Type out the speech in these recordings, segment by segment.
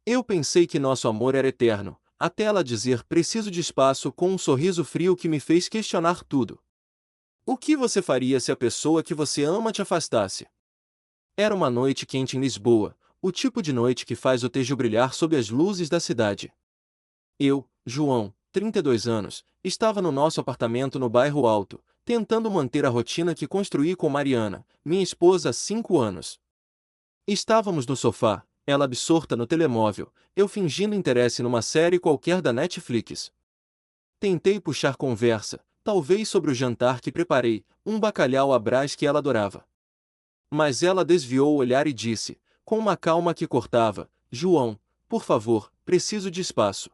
Eu pensei que nosso amor era eterno, até ela dizer preciso de espaço com um sorriso frio que me fez questionar tudo. O que você faria se a pessoa que você ama te afastasse? Era uma noite quente em Lisboa, o tipo de noite que faz o Tejo brilhar sob as luzes da cidade. Eu, João, 32 anos, estava no nosso apartamento no bairro Alto, tentando manter a rotina que construí com Mariana, minha esposa há 5 anos. Estávamos no sofá, ela absorta no telemóvel, eu fingindo interesse numa série qualquer da Netflix. Tentei puxar conversa, talvez sobre o jantar que preparei, um bacalhau à Brás que ela adorava. Mas ela desviou o olhar e disse, com uma calma que cortava: João, por favor, preciso de espaço.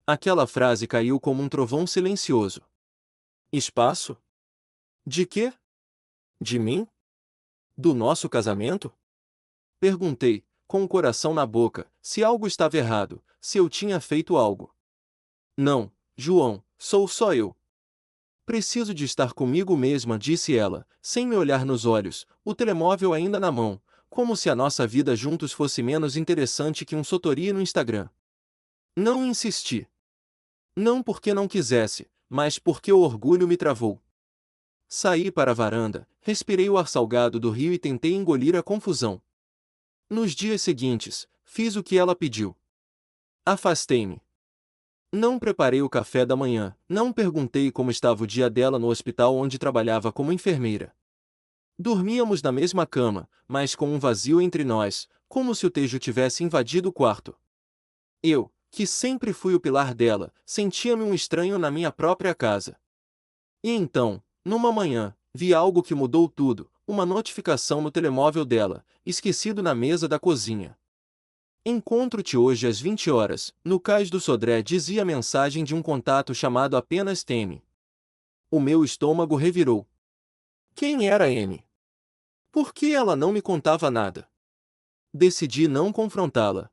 Aquela frase caiu como um trovão silencioso. Espaço? De quê? De mim? Do nosso casamento? Perguntei, com o coração na boca, se algo estava errado, se eu tinha feito algo. Não, João, sou só eu. Preciso de estar comigo mesma, disse ela, sem me olhar nos olhos, o telemóvel ainda na mão, como se a nossa vida juntos fosse menos interessante que um sotori no Instagram. Não insisti. Não porque não quisesse, mas porque o orgulho me travou. Saí para a varanda, respirei o ar salgado do rio e tentei engolir a confusão. Nos dias seguintes, fiz o que ela pediu. Afastei-me. Não preparei o café da manhã, não perguntei como estava o dia dela no hospital onde trabalhava como enfermeira. Dormíamos na mesma cama, mas com um vazio entre nós, como se o Tejo tivesse invadido o quarto. Eu, que sempre fui o pilar dela, sentia-me um estranho na minha própria casa. E então, numa manhã, vi algo que mudou tudo, uma notificação no telemóvel dela, esquecido na mesa da cozinha. Encontro-te hoje às 20 horas, no Cais do Sodré, dizia a mensagem de um contato chamado apenas Temi. O meu estômago revirou. Quem era M? Por que ela não me contava nada? Decidi não confrontá-la.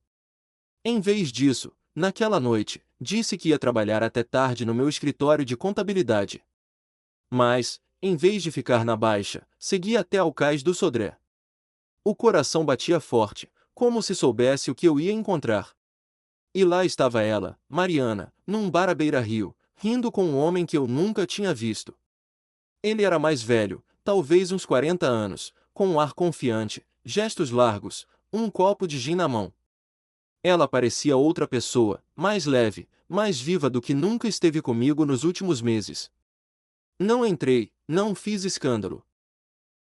Em vez disso, naquela noite, disse que ia trabalhar até tarde no meu escritório de contabilidade. Mas, em vez de ficar na baixa, segui até ao Cais do Sodré. O coração batia forte, como se soubesse o que eu ia encontrar. E lá estava ela, Mariana, num bar à beira-rio, rindo com um homem que eu nunca tinha visto. Ele era mais velho, talvez uns 40 anos, com um ar confiante, gestos largos, um copo de gin na mão. Ela parecia outra pessoa, mais leve, mais viva do que nunca esteve comigo nos últimos meses. Não entrei, não fiz escândalo.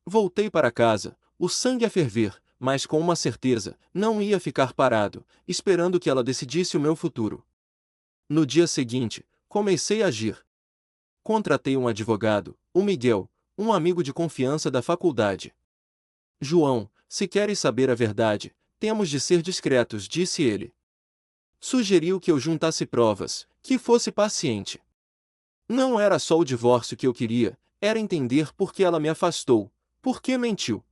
Voltei para casa, o sangue a ferver, mas com uma certeza: não ia ficar parado, esperando que ela decidisse o meu futuro. No dia seguinte, comecei a agir. Contratei um advogado, o Miguel, um amigo de confiança da faculdade. João, se queres saber a verdade, temos de ser discretos, disse ele. Sugeriu que eu juntasse provas, que fosse paciente. Não era só o divórcio que eu queria, era entender por que ela me afastou, por que mentiu.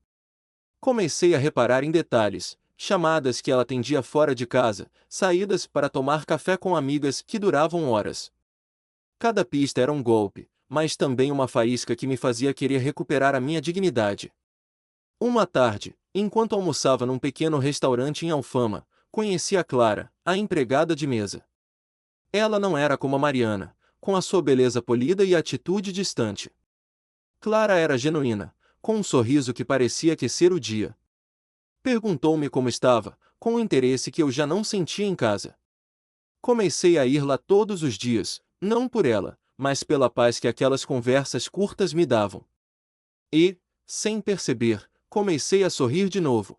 Comecei a reparar em detalhes, chamadas que ela atendia fora de casa, saídas para tomar café com amigas que duravam horas. Cada pista era um golpe, mas também uma faísca que me fazia querer recuperar a minha dignidade. Uma tarde, enquanto almoçava num pequeno restaurante em Alfama, conheci a Clara, a empregada de mesa. Ela não era como a Mariana, com a sua beleza polida e atitude distante. Clara era genuína, com um sorriso que parecia aquecer o dia. Perguntou-me como estava, com um interesse que eu já não sentia em casa. Comecei a ir lá todos os dias, não por ela, mas pela paz que aquelas conversas curtas me davam. E, sem perceber, comecei a sorrir de novo.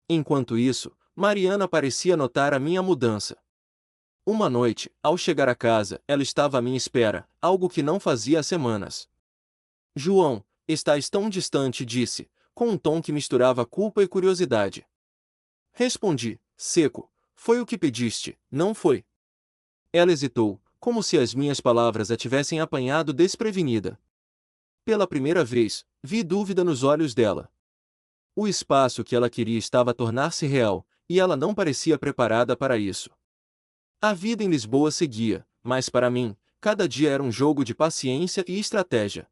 Enquanto isso, Mariana parecia notar a minha mudança. Uma noite, ao chegar a casa, ela estava à minha espera, algo que não fazia há semanas. João, estás tão distante, disse, com um tom que misturava culpa e curiosidade. Respondi, seco, foi o que pediste, não foi? Ela hesitou, como se as minhas palavras a tivessem apanhado desprevenida. Pela primeira vez, vi dúvida nos olhos dela. O espaço que ela queria estava a tornar-se real, e ela não parecia preparada para isso. A vida em Lisboa seguia, mas para mim, cada dia era um jogo de paciência e estratégia.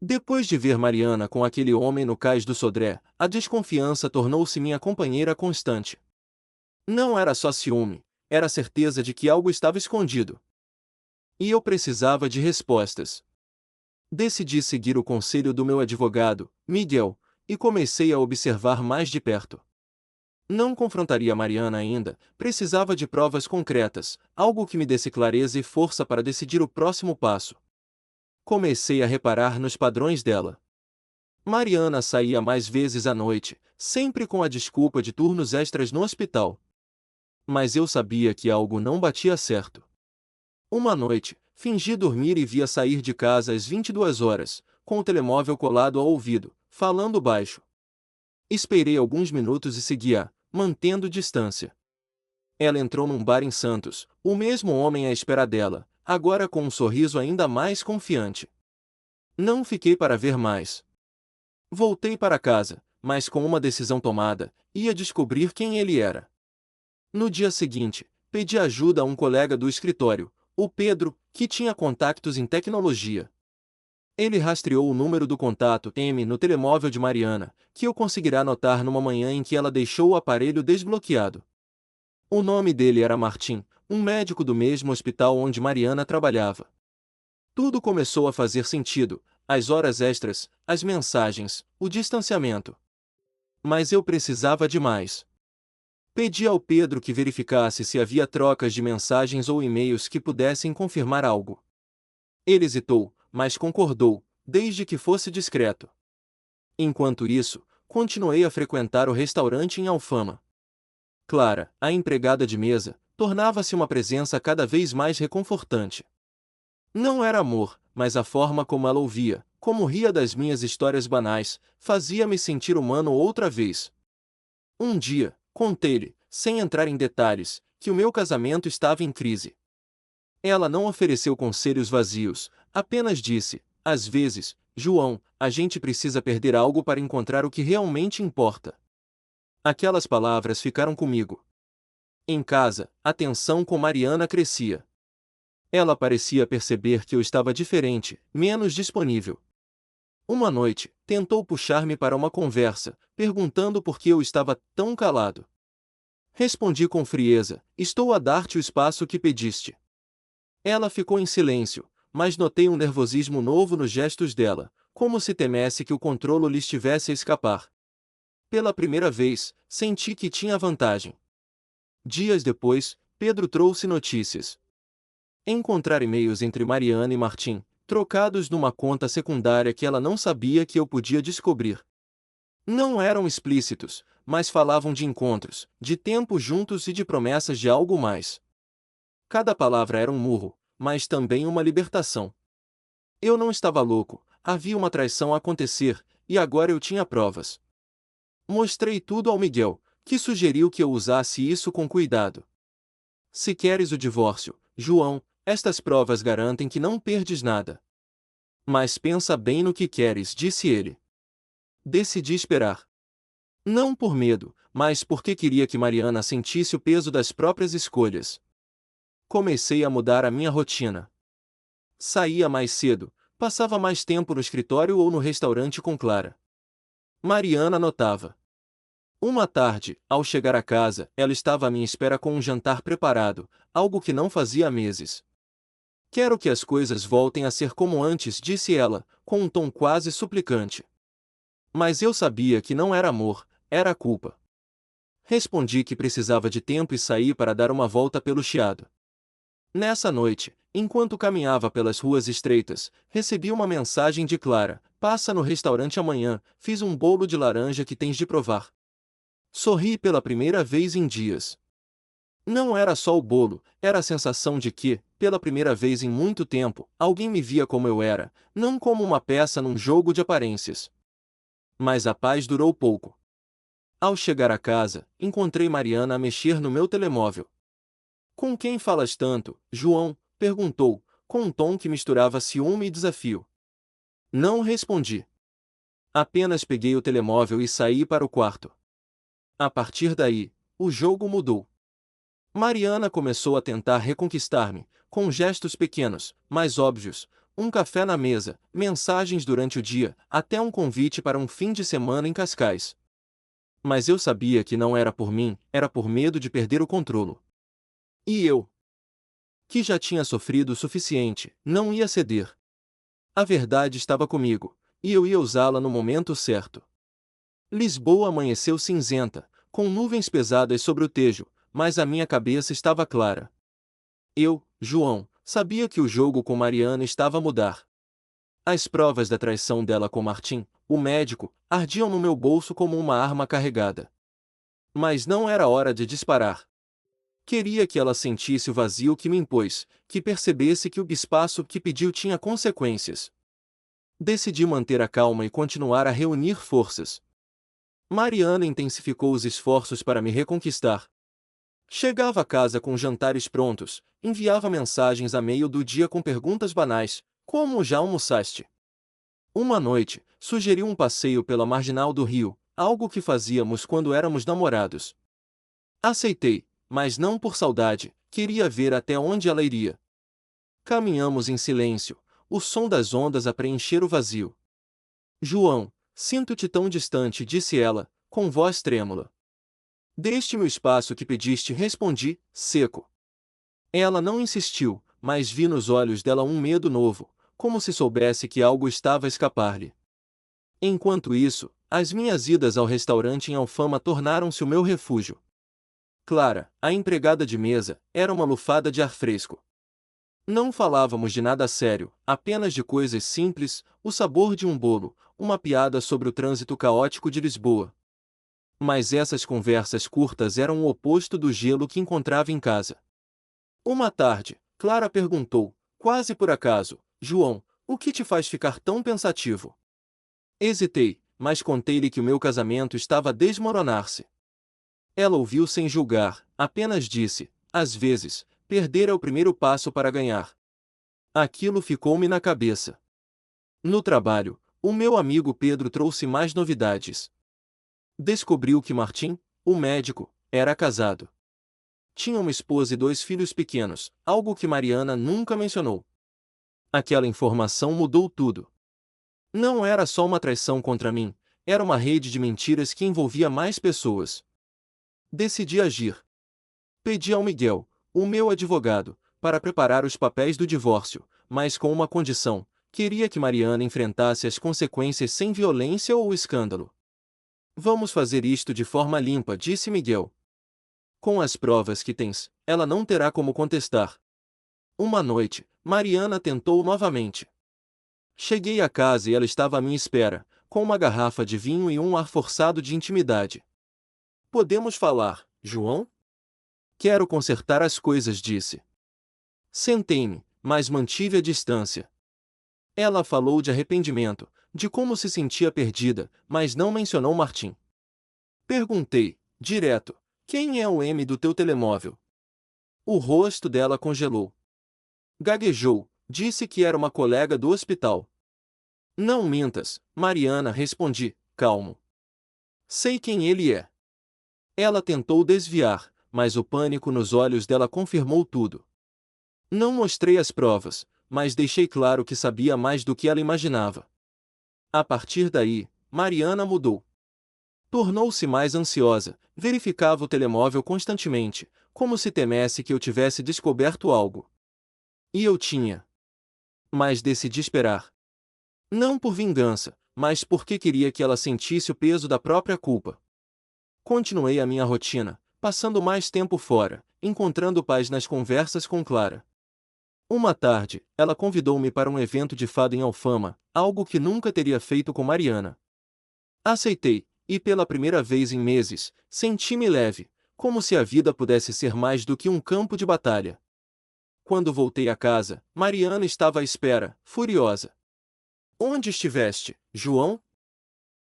Depois de ver Mariana com aquele homem no Cais do Sodré, a desconfiança tornou-se minha companheira constante. Não era só ciúme, era a certeza de que algo estava escondido. E eu precisava de respostas. Decidi seguir o conselho do meu advogado, Miguel, e comecei a observar mais de perto. Não confrontaria Mariana ainda, precisava de provas concretas, algo que me desse clareza e força para decidir o próximo passo. Comecei a reparar nos padrões dela. Mariana saía mais vezes à noite, sempre com a desculpa de turnos extras no hospital. Mas eu sabia que algo não batia certo. Uma noite, fingi dormir e via sair de casa às 22 horas, com o telemóvel colado ao ouvido, falando baixo. Esperei alguns minutos e segui-a, mantendo distância. Ela entrou num bar em Santos, o mesmo homem à espera dela, agora com um sorriso ainda mais confiante. Não fiquei para ver mais. Voltei para casa, mas com uma decisão tomada, ia descobrir quem ele era. No dia seguinte, pedi ajuda a um colega do escritório, o Pedro, que tinha contactos em tecnologia. Ele rastreou o número do contato M no telemóvel de Mariana, que eu conseguirá notar numa manhã em que ela deixou o aparelho desbloqueado. O nome dele era Martim, um médico do mesmo hospital onde Mariana trabalhava. Tudo começou a fazer sentido, as horas extras, as mensagens, o distanciamento. Mas eu precisava de mais. Pedi ao Pedro que verificasse se havia trocas de mensagens ou e-mails que pudessem confirmar algo. Ele hesitou, mas concordou, desde que fosse discreto. Enquanto isso, continuei a frequentar o restaurante em Alfama. Clara, a empregada de mesa, tornava-se uma presença cada vez mais reconfortante. Não era amor, mas a forma como ela ouvia, como ria das minhas histórias banais, fazia-me sentir humano outra vez. Um dia, contei-lhe, sem entrar em detalhes, que o meu casamento estava em crise. Ela não ofereceu conselhos vazios, apenas disse, às vezes, João, a gente precisa perder algo para encontrar o que realmente importa. Aquelas palavras ficaram comigo. Em casa, a tensão com Mariana crescia. Ela parecia perceber que eu estava diferente, menos disponível. Uma noite, tentou puxar-me para uma conversa, perguntando por que eu estava tão calado. Respondi com frieza, estou a dar-te o espaço que pediste. Ela ficou em silêncio, mas notei um nervosismo novo nos gestos dela, como se temesse que o controlo lhe estivesse a escapar. Pela primeira vez, senti que tinha vantagem. Dias depois, Pedro trouxe notícias. Encontrar e-mails entre Mariana e Martim, trocados numa conta secundária que ela não sabia que eu podia descobrir. Não eram explícitos, mas falavam de encontros, de tempo juntos e de promessas de algo mais. Cada palavra era um murro, mas também uma libertação. Eu não estava louco, havia uma traição a acontecer, e agora eu tinha provas. Mostrei tudo ao Miguel, que sugeriu que eu usasse isso com cuidado. Se queres o divórcio, João, estas provas garantem que não perdes nada. Mas pensa bem no que queres, disse ele. Decidi esperar. Não por medo, mas porque queria que Mariana sentisse o peso das próprias escolhas. Comecei a mudar a minha rotina. Saía mais cedo, passava mais tempo no escritório ou no restaurante com Clara. Mariana notava. Uma tarde, ao chegar a casa, ela estava à minha espera com um jantar preparado, algo que não fazia há meses. Quero que as coisas voltem a ser como antes, disse ela, com um tom quase suplicante. Mas eu sabia que não era amor, era culpa. Respondi que precisava de tempo e saí para dar uma volta pelo Chiado. Nessa noite, enquanto caminhava pelas ruas estreitas, recebi uma mensagem de Clara: passa no restaurante amanhã, fiz um bolo de laranja que tens de provar. Sorri pela primeira vez em dias. Não era só o bolo, era a sensação de que, pela primeira vez em muito tempo, alguém me via como eu era, não como uma peça num jogo de aparências. Mas a paz durou pouco. Ao chegar a casa, encontrei Mariana a mexer no meu telemóvel. Com quem falas tanto, João? Perguntou, com um tom que misturava ciúme e desafio. Não respondi. Apenas peguei o telemóvel e saí para o quarto. A partir daí, o jogo mudou. Mariana começou a tentar reconquistar-me, com gestos pequenos, mas óbvios, um café na mesa, mensagens durante o dia, até um convite para um fim de semana em Cascais. Mas eu sabia que não era por mim, era por medo de perder o controle. E eu, que já tinha sofrido o suficiente, não ia ceder. A verdade estava comigo, e eu ia usá-la no momento certo. Lisboa amanheceu cinzenta, com nuvens pesadas sobre o Tejo, mas a minha cabeça estava clara. Eu, João, sabia que o jogo com Mariana estava a mudar. As provas da traição dela com Martim, o médico, ardiam no meu bolso como uma arma carregada. Mas não era hora de disparar. Queria que ela sentisse o vazio que me impôs, que percebesse que o espaço que pediu tinha consequências. Decidi manter a calma e continuar a reunir forças. Mariana intensificou os esforços para me reconquistar. Chegava a casa com jantares prontos, enviava mensagens a meio do dia com perguntas banais, como já almoçaste? Uma noite, sugeriu um passeio pela marginal do rio, algo que fazíamos quando éramos namorados. Aceitei, mas não por saudade, queria ver até onde ela iria. Caminhamos em silêncio, o som das ondas a preencher o vazio. João, sinto-te tão distante, disse ela, com voz trêmula. Deste-me o espaço que pediste, respondi, seco. Ela não insistiu, mas vi nos olhos dela um medo novo, como se soubesse que algo estava a escapar-lhe. Enquanto isso, as minhas idas ao restaurante em Alfama tornaram-se o meu refúgio. Clara, a empregada de mesa, era uma lufada de ar fresco. Não falávamos de nada sério, apenas de coisas simples, o sabor de um bolo, uma piada sobre o trânsito caótico de Lisboa. Mas essas conversas curtas eram o oposto do gelo que encontrava em casa. Uma tarde, Clara perguntou, quase por acaso, João, o que te faz ficar tão pensativo? Hesitei, mas contei-lhe que o meu casamento estava a desmoronar-se. Ela ouviu sem julgar, apenas disse, às vezes, perder é o primeiro passo para ganhar. Aquilo ficou-me na cabeça. No trabalho, o meu amigo Pedro trouxe mais novidades. Descobriu que Martim, o médico, era casado. Tinha uma esposa e 2 filhos pequenos, algo que Mariana nunca mencionou. Aquela informação mudou tudo. Não era só uma traição contra mim, era uma rede de mentiras que envolvia mais pessoas. Decidi agir. Pedi ao Miguel, o meu advogado, para preparar os papéis do divórcio, mas com uma condição: queria que Mariana enfrentasse as consequências sem violência ou escândalo. Vamos fazer isto de forma limpa, disse Miguel. Com as provas que tens, ela não terá como contestar. Uma noite, Mariana tentou novamente. Cheguei à casa e ela estava à minha espera, com uma garrafa de vinho e um ar forçado de intimidade. Podemos falar, João? Quero consertar as coisas, disse. Sentei-me, mas mantive a distância. Ela falou de arrependimento, de como se sentia perdida, mas não mencionou Martim. Perguntei, direto, quem é o M do teu telemóvel? O rosto dela congelou. Gaguejou, disse que era uma colega do hospital. Não mintas, Mariana, respondi, calmo. Sei quem ele é. Ela tentou desviar, mas o pânico nos olhos dela confirmou tudo. Não mostrei as provas, mas deixei claro que sabia mais do que ela imaginava. A partir daí, Mariana mudou. Tornou-se mais ansiosa, verificava o telemóvel constantemente, como se temesse que eu tivesse descoberto algo. E eu tinha. Mas decidi esperar. Não por vingança, mas porque queria que ela sentisse o peso da própria culpa. Continuei a minha rotina, passando mais tempo fora, encontrando paz nas conversas com Clara. Uma tarde, ela convidou-me para um evento de fado em Alfama, algo que nunca teria feito com Mariana. Aceitei, e pela primeira vez em meses, senti-me leve, como se a vida pudesse ser mais do que um campo de batalha. Quando voltei a casa, Mariana estava à espera, furiosa. Onde estiveste, João?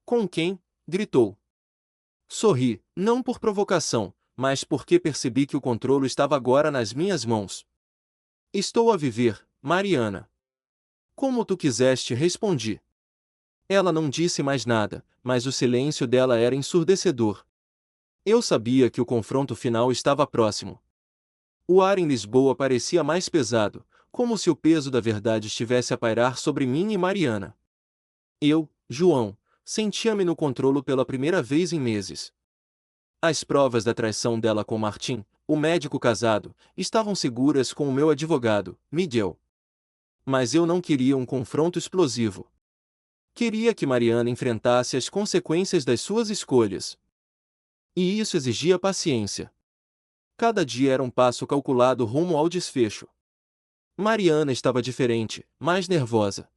Com quem? Gritou. Sorri, não por provocação, mas porque percebi que o controle estava agora nas minhas mãos. Estou a viver, Mariana. Como tu quiseste, respondi. Ela não disse mais nada, mas o silêncio dela era ensurdecedor. Eu sabia que o confronto final estava próximo. O ar em Lisboa parecia mais pesado, como se o peso da verdade estivesse a pairar sobre mim e Mariana. Eu, João, sentia-me no controle pela primeira vez em meses. As provas da traição dela com Martim, o médico casado, estavam seguras com o meu advogado, Miguel. Mas eu não queria um confronto explosivo. Queria que Mariana enfrentasse as consequências das suas escolhas. E isso exigia paciência. Cada dia era um passo calculado rumo ao desfecho. Mariana estava diferente, mais nervosa.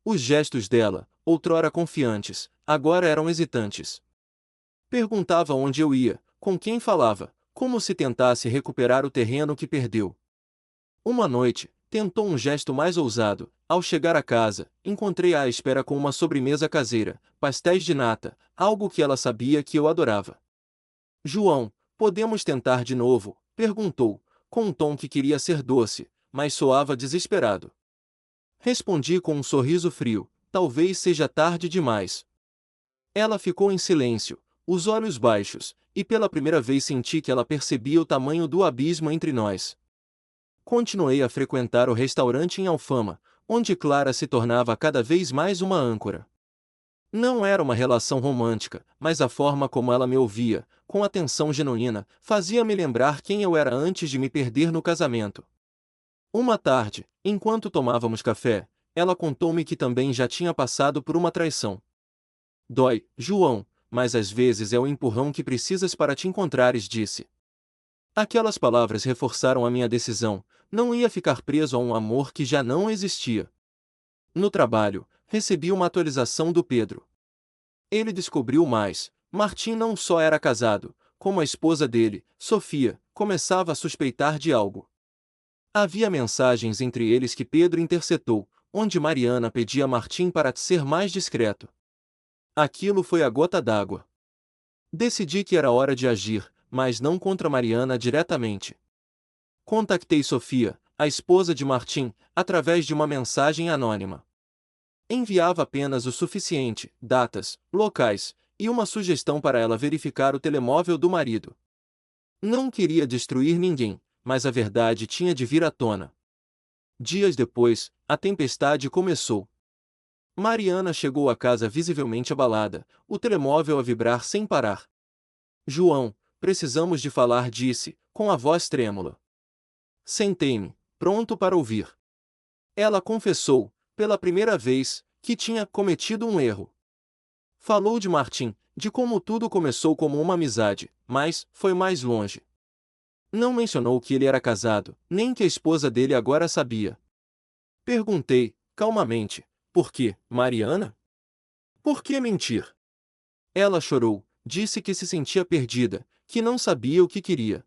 Os gestos dela, outrora confiantes, agora eram hesitantes. Perguntava onde eu ia, com quem falava, como se tentasse recuperar o terreno que perdeu. Uma noite, tentou um gesto mais ousado. Ao chegar a casa, encontrei-a à espera com uma sobremesa caseira, pastéis de nata, algo que ela sabia que eu adorava. João, podemos tentar de novo? Perguntou, com um tom que queria ser doce, mas soava desesperado. Respondi com um sorriso frio, talvez seja tarde demais. Ela ficou em silêncio, os olhos baixos, e pela primeira vez senti que ela percebia o tamanho do abismo entre nós. Continuei a frequentar o restaurante em Alfama, onde Clara se tornava cada vez mais uma âncora. Não era uma relação romântica, mas a forma como ela me ouvia, com atenção genuína, fazia-me lembrar quem eu era antes de me perder no casamento. Uma tarde, enquanto tomávamos café, ela contou-me que também já tinha passado por uma traição. Dói, João, mas às vezes é o empurrão que precisas para te encontrares, disse. Aquelas palavras reforçaram a minha decisão, não ia ficar preso a um amor que já não existia. No trabalho, recebi uma atualização do Pedro. Ele descobriu mais. Martim não só era casado, como a esposa dele, Sofia, começava a suspeitar de algo. Havia mensagens entre eles que Pedro interceptou, onde Mariana pedia a Martim para ser mais discreto. Aquilo foi a gota d'água. Decidi que era hora de agir, mas não contra Mariana diretamente. Contactei Sofia, a esposa de Martim, através de uma mensagem anônima. Enviava apenas o suficiente, datas, locais, e uma sugestão para ela verificar o telemóvel do marido. Não queria destruir ninguém, mas a verdade tinha de vir à tona. Dias depois, a tempestade começou. Mariana chegou à casa visivelmente abalada, o telemóvel a vibrar sem parar. João, precisamos de falar, disse, com a voz trêmula. Sentei-me, pronto para ouvir. Ela confessou, pela primeira vez, que tinha cometido um erro. Falou de Martim, de como tudo começou como uma amizade, mas foi mais longe. Não mencionou que ele era casado, nem que a esposa dele agora sabia. Perguntei, calmamente, por que, Mariana? Por que mentir? Ela chorou, disse que se sentia perdida, que não sabia o que queria.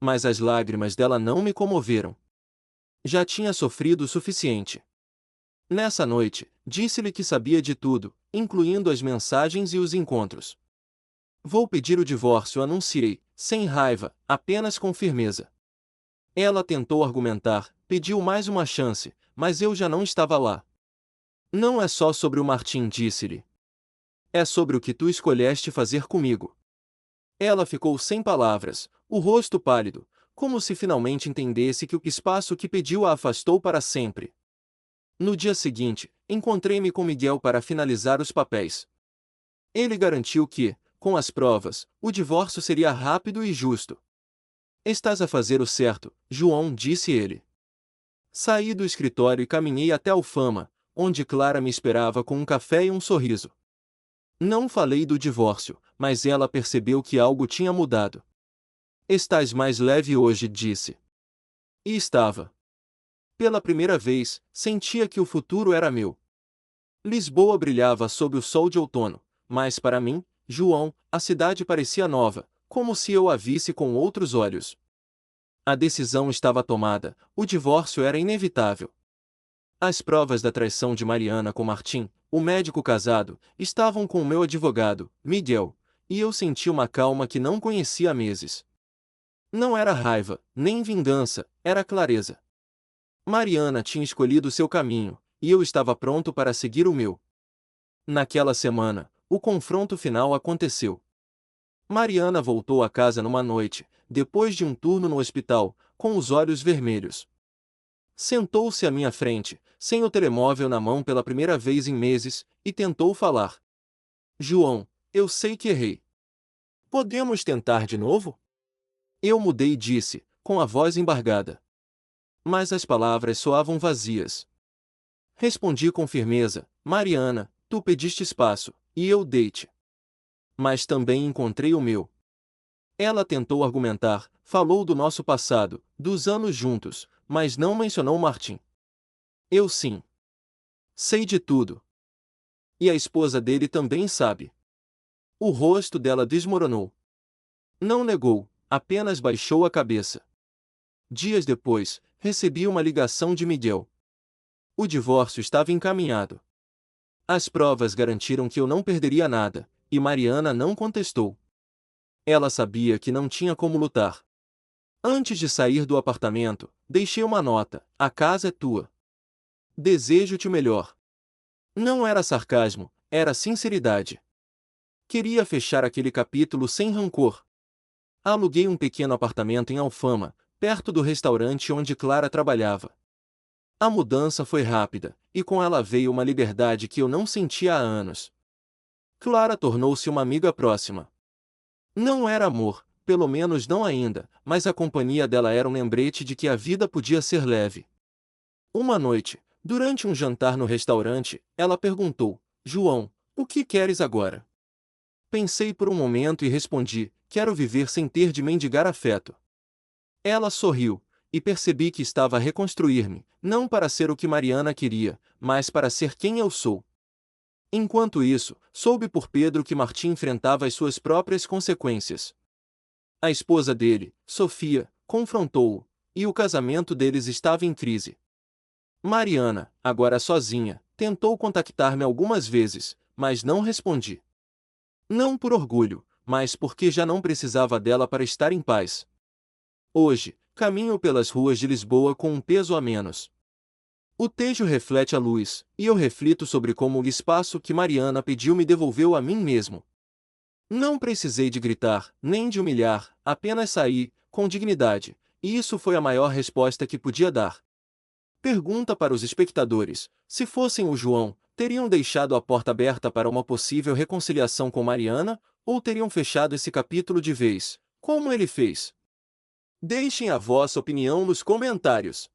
Mas as lágrimas dela não me comoveram. Já tinha sofrido o suficiente. Nessa noite, disse-lhe que sabia de tudo, incluindo as mensagens e os encontros. Vou pedir o divórcio, anunciei, sem raiva, apenas com firmeza. Ela tentou argumentar, pediu mais uma chance, mas eu já não estava lá. Não é só sobre o Martim, disse-lhe. É sobre o que tu escolheste fazer comigo. Ela ficou sem palavras, o rosto pálido, como se finalmente entendesse que o espaço que pediu a afastou para sempre. No dia seguinte, encontrei-me com Miguel para finalizar os papéis. Ele garantiu que, com as provas, o divórcio seria rápido e justo. Estás a fazer o certo, João, disse ele. Saí do escritório e caminhei até Alfama, onde Clara me esperava com um café e um sorriso. Não falei do divórcio, mas ela percebeu que algo tinha mudado. Estás mais leve hoje, disse. E estava. Pela primeira vez, sentia que o futuro era meu. Lisboa brilhava sob o sol de outono, mas para mim, João, a cidade parecia nova, como se eu a visse com outros olhos. A decisão estava tomada, o divórcio era inevitável. As provas da traição de Mariana com Martim, o médico casado, estavam com o meu advogado, Miguel, e eu senti uma calma que não conhecia há meses. Não era raiva, nem vingança, era clareza. Mariana tinha escolhido seu caminho, e eu estava pronto para seguir o meu. Naquela semana, o confronto final aconteceu. Mariana voltou a casa numa noite, depois de um turno no hospital, com os olhos vermelhos. Sentou-se à minha frente, sem o telemóvel na mão pela primeira vez em meses, e tentou falar. João, eu sei que errei. Podemos tentar de novo? Eu mudei e disse, com a voz embargada. Mas as palavras soavam vazias. Respondi com firmeza, Mariana, tu pediste espaço, e eu dei-te. Mas também encontrei o meu. Ela tentou argumentar, falou do nosso passado, dos anos juntos, mas não mencionou Martim. Eu sim. Sei de tudo. E a esposa dele também sabe. O rosto dela desmoronou. Não negou, apenas baixou a cabeça. Dias depois, recebi uma ligação de Miguel. O divórcio estava encaminhado. As provas garantiram que eu não perderia nada, e Mariana não contestou. Ela sabia que não tinha como lutar. Antes de sair do apartamento, deixei uma nota: a casa é tua. Desejo-te o melhor. Não era sarcasmo, era sinceridade. Queria fechar aquele capítulo sem rancor. Aluguei um pequeno apartamento em Alfama, perto do restaurante onde Clara trabalhava. A mudança foi rápida, e com ela veio uma liberdade que eu não sentia há anos. Clara tornou-se uma amiga próxima. Não era amor, pelo menos não ainda, mas a companhia dela era um lembrete de que a vida podia ser leve. Uma noite, durante um jantar no restaurante, ela perguntou, João, o que queres agora? Pensei por um momento e respondi, quero viver sem ter de mendigar afeto. Ela sorriu, e percebi que estava a reconstruir-me, não para ser o que Mariana queria, mas para ser quem eu sou. Enquanto isso, soube por Pedro que Martim enfrentava as suas próprias consequências. A esposa dele, Sofia, confrontou-o, e o casamento deles estava em crise. Mariana, agora sozinha, tentou contactar-me algumas vezes, mas não respondi. Não por orgulho, mas porque já não precisava dela para estar em paz. Hoje, caminho pelas ruas de Lisboa com um peso a menos. O tejo reflete a luz, e eu reflito sobre como o espaço que Mariana pediu me devolveu a mim mesmo. Não precisei de gritar, nem de humilhar, apenas saí, com dignidade, e isso foi a maior resposta que podia dar. Pergunta para os espectadores: se fossem o João, teriam deixado a porta aberta para uma possível reconciliação com Mariana, ou teriam fechado esse capítulo de vez, como ele fez? Deixem a vossa opinião nos comentários.